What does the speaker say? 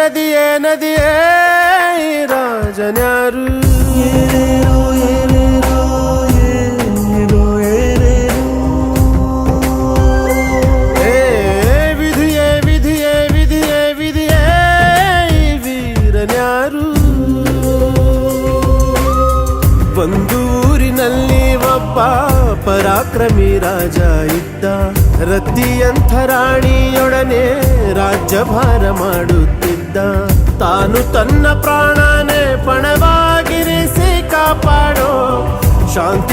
ನದಿಯೇ ನದಿಯೇ ರಾಜನ್ಯಾರು ಏನೇನೋ ಏನೇನೋ ಏನೇನೋ ಏ ವಿಧಿಯೇ ವಿಧಿಯೇ ವಿಧಿಯೇ ವಿಧಿಯೇ ವೀರನ್ಯಾರು ಒಂದು ಊರಿನಲ್ಲಿ ಒಬ್ಬ ಪರಾಕ್ರಮಿ ರಾಜ ಇದ್ದ ರತಿಯಂಥ ರಾಣಿಯೊಡನೆ ರಾಜ್ಯಭಾರ ಮಾಡುತ್ತಿದ್ದ ತಾನು ತನ್ನ ಪ್ರಾಣನೇ ಪಣವಾಗಿರಿಸಿ ಕಾಪಾಡೋ ಶಾಂತ